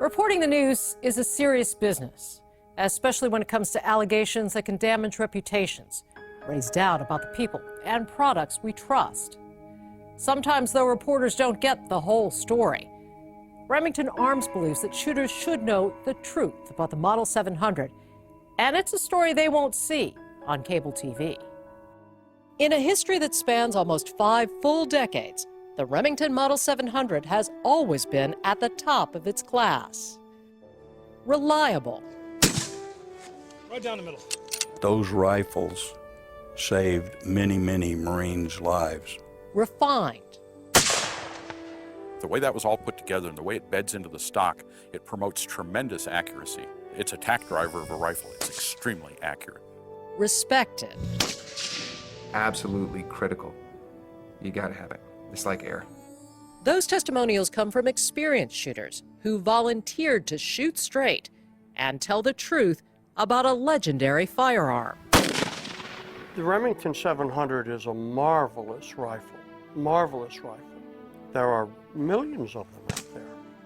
Reporting the news is a serious business, especially when it comes to allegations that can damage reputations, raise doubt about the people and products we trust. Sometimes, though, reporters don't get the whole story. Remington Arms believes that shooters should know the truth about the Model 700, and it's a story they won't see on cable TV. In a history that spans almost 5 full decades, the Remington Model 700 has always been at the top of its class. Reliable. Right down the middle. Those rifles saved many, many Marines' lives. Refined. The way that was all put together and the way it beds into the stock, it promotes tremendous accuracy. It's a tack driver of a rifle. It's extremely accurate. Respected. Absolutely critical. You gotta have it. It's like air. Those testimonials come from experienced shooters who volunteered to shoot straight and tell the truth about a legendary firearm. The Remington 700 is a marvelous rifle, marvelous rifle. There are millions of them out there,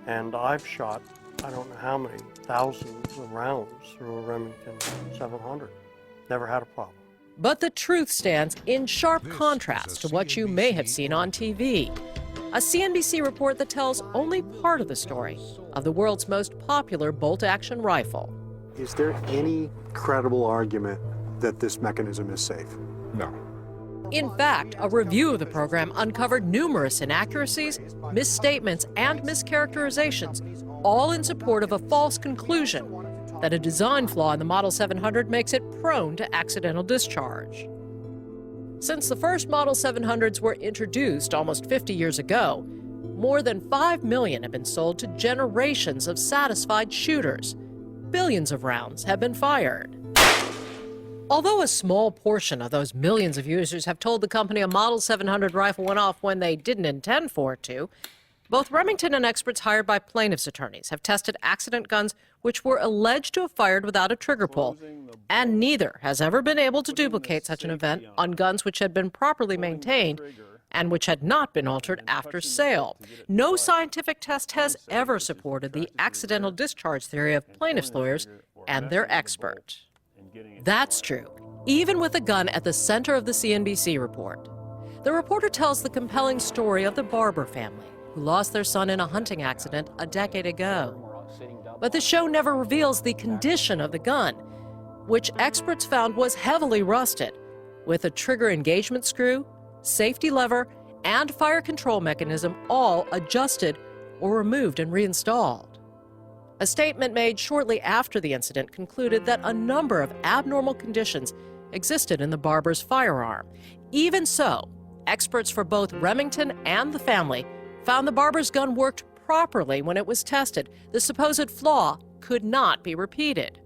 and I've shot I don't know how many thousands of rounds through a Remington 700. Never had a problem. But the truth stands in sharp contrast to what you may have seen on TV. A CNBC report that tells only part of the story of the world's most popular bolt-action rifle. Is there any credible argument that this mechanism is safe? No. In fact, a review of the program uncovered numerous inaccuracies, misstatements, and mischaracterizations, all in support of a false conclusion that a design flaw in the Model 700 makes it prone to accidental discharge. Since the first Model 700s were introduced almost 50 years ago, more than 5 million have been sold to generations of satisfied shooters. Billions of rounds have been fired. Although a small portion of those millions of users have told the company a Model 700 rifle went off when they didn't intend for it to, both Remington and experts hired by plaintiffs' attorneys have tested accident guns which were alleged to have fired without a trigger pull, and neither has ever been able to duplicate such an event on guns which had been properly maintained and which had not been altered after sale. No scientific test has ever supported the accidental discharge theory of plaintiffs' lawyers and their expert. That's true, even with the gun at the center of the CNBC report. The reporter tells the compelling story of the Barber family, who lost their son in a hunting accident a decade ago. But the show never reveals the condition of the gun, which experts found was heavily rusted, with a trigger engagement screw, safety lever, and fire control mechanism all adjusted or removed and reinstalled. A statement made shortly after the incident concluded that a number of abnormal conditions existed in the Barber's firearm. Even so, experts for both Remington and the family found the Barber's gun worked properly when it was tested. The supposed flaw could not be repeated.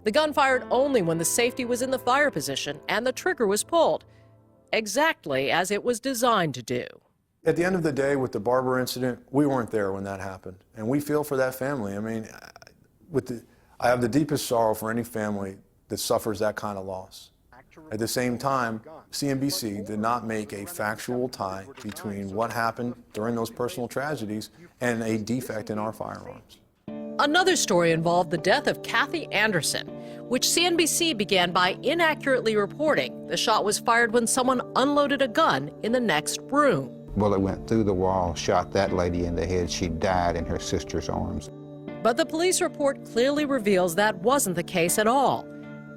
The gun fired only when the safety was in the fire position and the trigger was pulled, exactly as it was designed to do. At the end of the day, with the Barber incident, we weren't there when that happened, and we feel for that family. I mean, I have the deepest sorrow for any family that suffers that kind of loss. At the same time, CNBC did not make a factual tie between what happened during those personal tragedies and a defect in our firearms. Another story involved the death of Kathy Anderson, which CNBC began by inaccurately reporting the shot was fired when someone unloaded a gun in the next room. Bullet went through the wall, shot that lady in the head. She died in her sister's arms. But the police report clearly reveals that wasn't the case at all.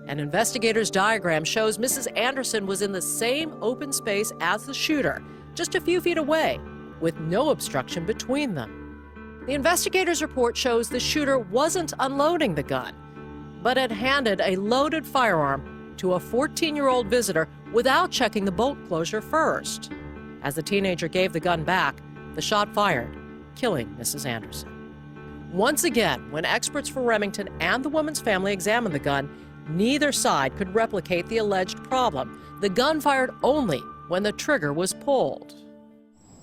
An investigator's diagram shows Mrs. Anderson was in the same open space as the shooter, just a few feet away, with no obstruction between them. The investigator's report shows the shooter wasn't unloading the gun, but had handed a loaded firearm to a 14-year-old visitor without checking the bolt closure first. As the teenager gave the gun back, the shot fired, killing Mrs. Anderson. Once again, when experts for Remington and the woman's family examined the gun, neither side could replicate the alleged problem. The gun fired only when the trigger was pulled.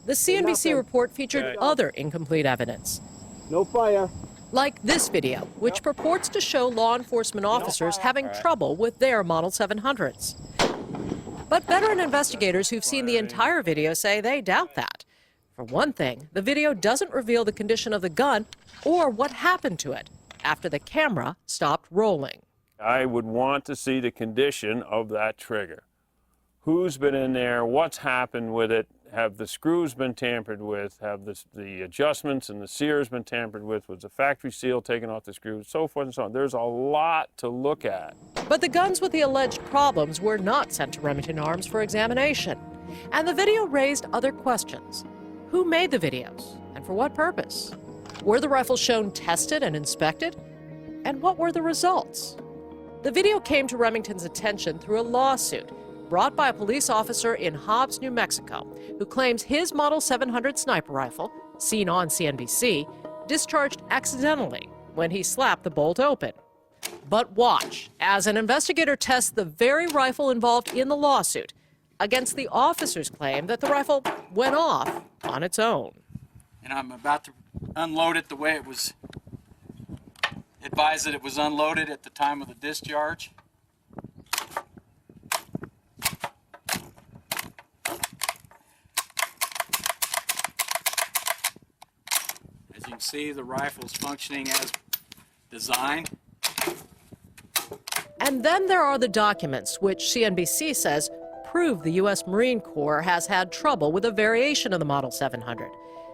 The CNBC report featured other incomplete evidence. No fire. Like this video, which purports to show law enforcement officers having trouble with their Model 700s. But veteran investigators who've seen the entire video say they doubt that. For one thing, the video doesn't reveal the condition of the gun or what happened to it after the camera stopped rolling. I would want to see the condition of that trigger. Who's been in there? What's happened with it? Have the screws been tampered with? Have the adjustments and the sears been tampered with? Was the factory seal taken off the screws? So forth and so on. There's a lot to look at. But the guns with the alleged problems were not sent to Remington Arms for examination. And the video raised other questions. Who made the videos and for what purpose? Were the rifles shown tested and inspected? And what were the results? The video came to Remington's attention through a lawsuit brought by a police officer in Hobbs, New Mexico, who claims his Model 700 sniper rifle, seen on CNBC, discharged accidentally when he slapped the bolt open. But watch, as an investigator tests the very rifle involved in the lawsuit against the officer's claim that the rifle went off on its own. And I'm about to unload it the way it was advised that it was unloaded at the time of the discharge. As you can see, the rifle is functioning as designed. And then there are the documents, which CNBC says prove the U.S. Marine Corps has had trouble with a variation of the Model 700,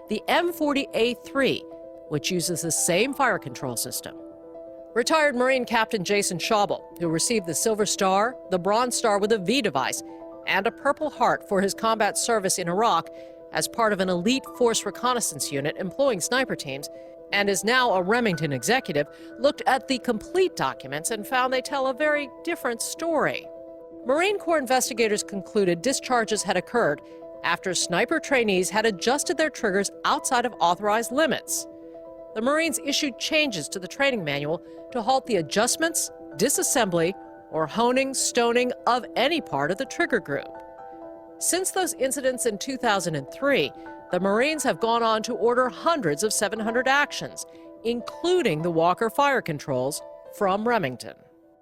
the M40A3, which uses the same fire control system. Retired Marine Captain Jason Schaubel, who received the Silver Star, the Bronze Star with a V device, and a Purple Heart for his combat service in Iraq as part of an elite force reconnaissance unit employing sniper teams, and is now a Remington executive, looked at the complete documents and found they tell a very different story. Marine Corps investigators concluded discharges had occurred after sniper trainees had adjusted their triggers outside of authorized limits. The Marines issued changes to the training manual to halt the adjustments, disassembly, or honing, stoning of any part of the trigger group. Since those incidents in 2003, the Marines have gone on to order hundreds of 700 actions, including the Walker fire controls from Remington.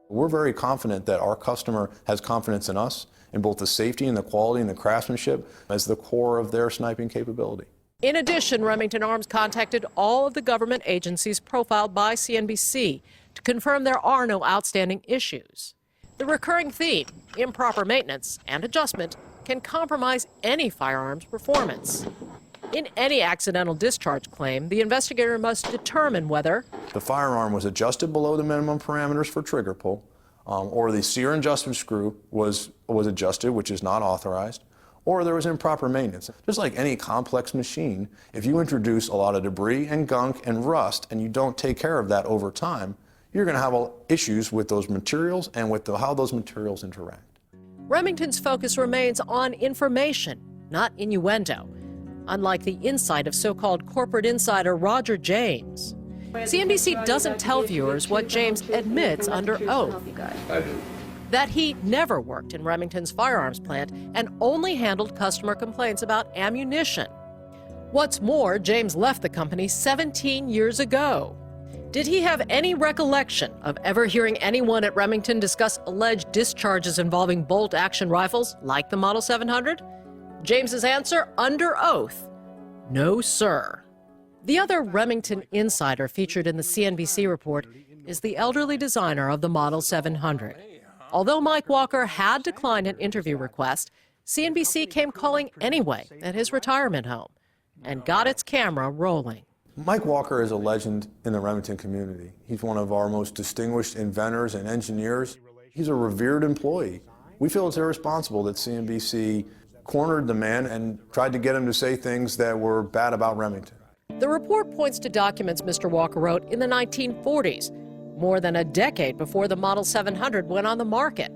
We're very confident that our customer has confidence in us, in both the safety and the quality and the craftsmanship as the core of their sniping capability. In addition, Remington Arms contacted all of the government agencies profiled by CNBC to confirm there are no outstanding issues. The recurring theme, improper maintenance and adjustment, can compromise any firearms performance. In any accidental discharge claim, the investigator must determine whether the firearm was adjusted below the minimum parameters for trigger pull, or the sear adjustment screw was adjusted, which is not authorized, or there was improper maintenance. Just like any complex machine, if you introduce a lot of debris and gunk and rust and you don't take care of that over time, you're going to have issues with those materials and with how those materials interact. Remington's focus remains on information, not innuendo, unlike the insight of so-called corporate insider Roger James. CNBC doesn't tell viewers what James admits under oath. That he never worked in Remington's firearms plant and only handled customer complaints about ammunition. What's more, James left the company 17 years ago. Did he have any recollection of ever hearing anyone at Remington discuss alleged discharges involving bolt-action rifles like the Model 700? James's answer, under oath, no, sir. The other Remington insider featured in the CNBC report is the elderly designer of the Model 700. Although Mike Walker had declined an interview request, CNBC came calling anyway at his retirement home and got its camera rolling. Mike Walker is a legend in the Remington community. He's one of our most distinguished inventors and engineers. He's a revered employee. We feel it's irresponsible that CNBC cornered the man and tried to get him to say things that were bad about Remington. The report points to documents Mr. Walker wrote in the 1940s, more than a decade before the Model 700 went on the market.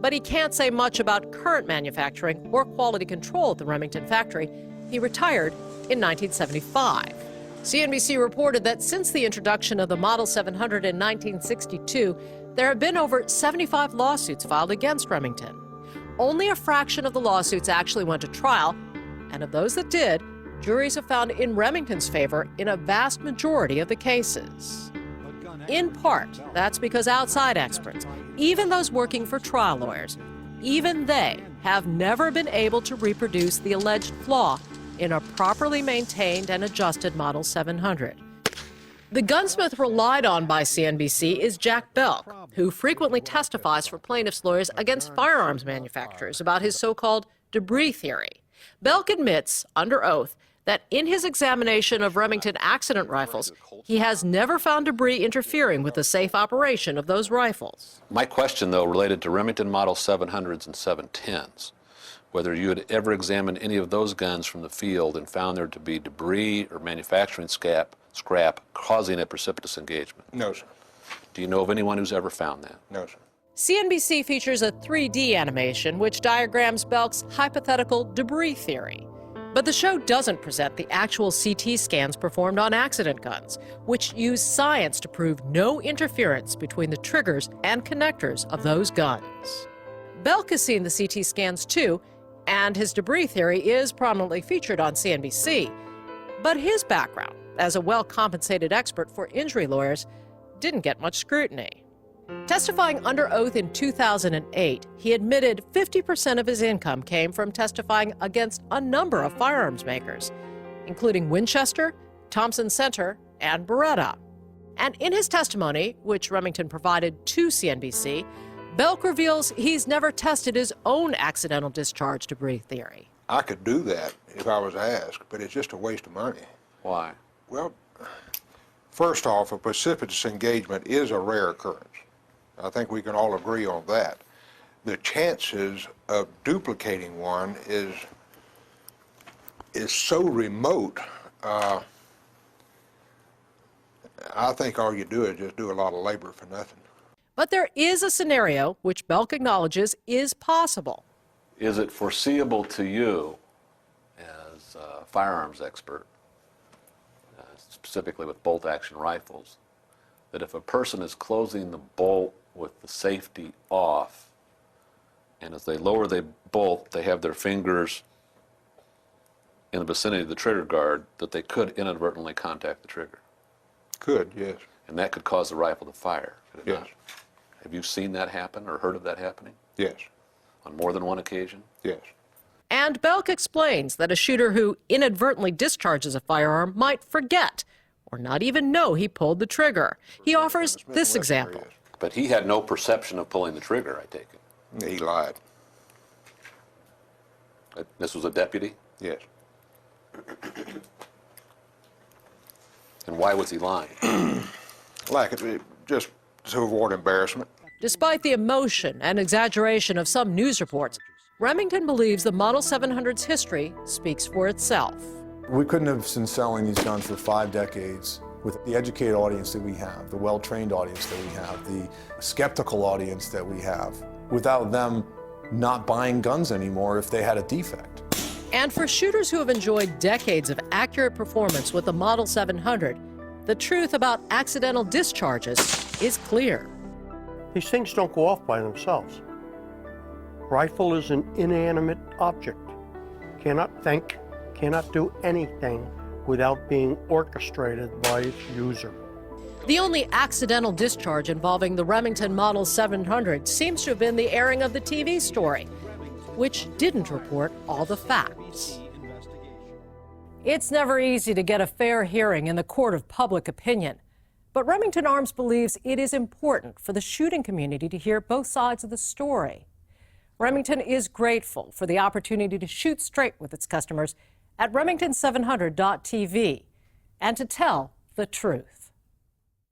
But he can't say much about current manufacturing or quality control at the Remington factory. He retired in 1975. CNBC reported that since the introduction of the Model 700 in 1962, there have been over 75 lawsuits filed against Remington. Only a fraction of the lawsuits actually went to trial, and of those that did, juries have found in Remington's favor in a vast majority of the cases. In part, that's because outside experts, even those working for trial lawyers, even they have never been able to reproduce the alleged flaw in a properly maintained and adjusted Model 700. The gunsmith relied on by CNBC is Jack Belk, who frequently testifies for plaintiffs' lawyers against firearms manufacturers about his so-called debris theory. Belk admits, under oath, that in his examination of Remington accident rifles, he has never found debris interfering with the safe operation of those rifles. My question, though, related to Remington Model 700s and 710s, whether you had ever examined any of those guns from the field and found there to be debris or manufacturing scrap causing a precipitous engagement. No, sir. Do you know of anyone who's ever found that? No, sir. CNBC features a 3D animation which diagrams Belk's hypothetical debris theory. But the show doesn't present the actual CT scans performed on accident guns, which use science to prove no interference between the triggers and connectors of those guns. Belk has seen the CT scans too, and his debris theory is prominently featured on CNBC. But his background as a well-compensated expert for injury lawyers didn't get much scrutiny. Testifying under oath in 2008, he admitted 50% of his income came from testifying against a number of firearms makers, including Winchester, Thompson Center, and Beretta. And in his testimony, which Remington provided to CNBC, Belk reveals he's never tested his own accidental discharge debris theory. I could do that if I was asked, but it's just a waste of money. Why? Well, first off, a precipitous engagement is a rare occurrence. I think we can all agree on that. The chances of duplicating one is so remote. I think all you do is just do a lot of labor for nothing. But there is a scenario which Belk acknowledges is possible. Is it foreseeable to you, as a firearms expert, specifically with bolt-action rifles, that if a person is closing the bolt with the safety off, and as they lower the bolt, they have their fingers in the vicinity of the trigger guard, that they could inadvertently contact the trigger? Could, yes. And that could cause the rifle to fire, could it Yes. not? Have you seen that happen or heard of that happening? Yes. On more than one occasion? Yes. And Belk explains that a shooter who inadvertently discharges a firearm might forget or not even know he pulled the trigger. He offers this example. But he had no perception of pulling the trigger, I take it. He lied. This was a deputy? Yes. And why was he lying? Just to avoid embarrassment. Despite the emotion and exaggeration of some news reports, Remington believes the Model 700's history speaks for itself. We couldn't have been selling these guns for 5 decades with the educated audience that we have, the well-trained audience that we have, the skeptical audience that we have, without them not buying guns anymore if they had a defect. And for shooters who have enjoyed decades of accurate performance with the Model 700, the truth about accidental discharges is clear. These things don't go off by themselves. Rifle is an inanimate object. Cannot think, cannot do anything without being orchestrated by its user. The only accidental discharge involving the Remington Model 700 seems to have been the airing of the TV story, which didn't report all the facts. It's never easy to get a fair hearing in the court of public opinion, but Remington Arms believes it is important for the shooting community to hear both sides of the story. Remington is grateful for the opportunity to shoot straight with its customers at Remington700.tv and to tell the truth.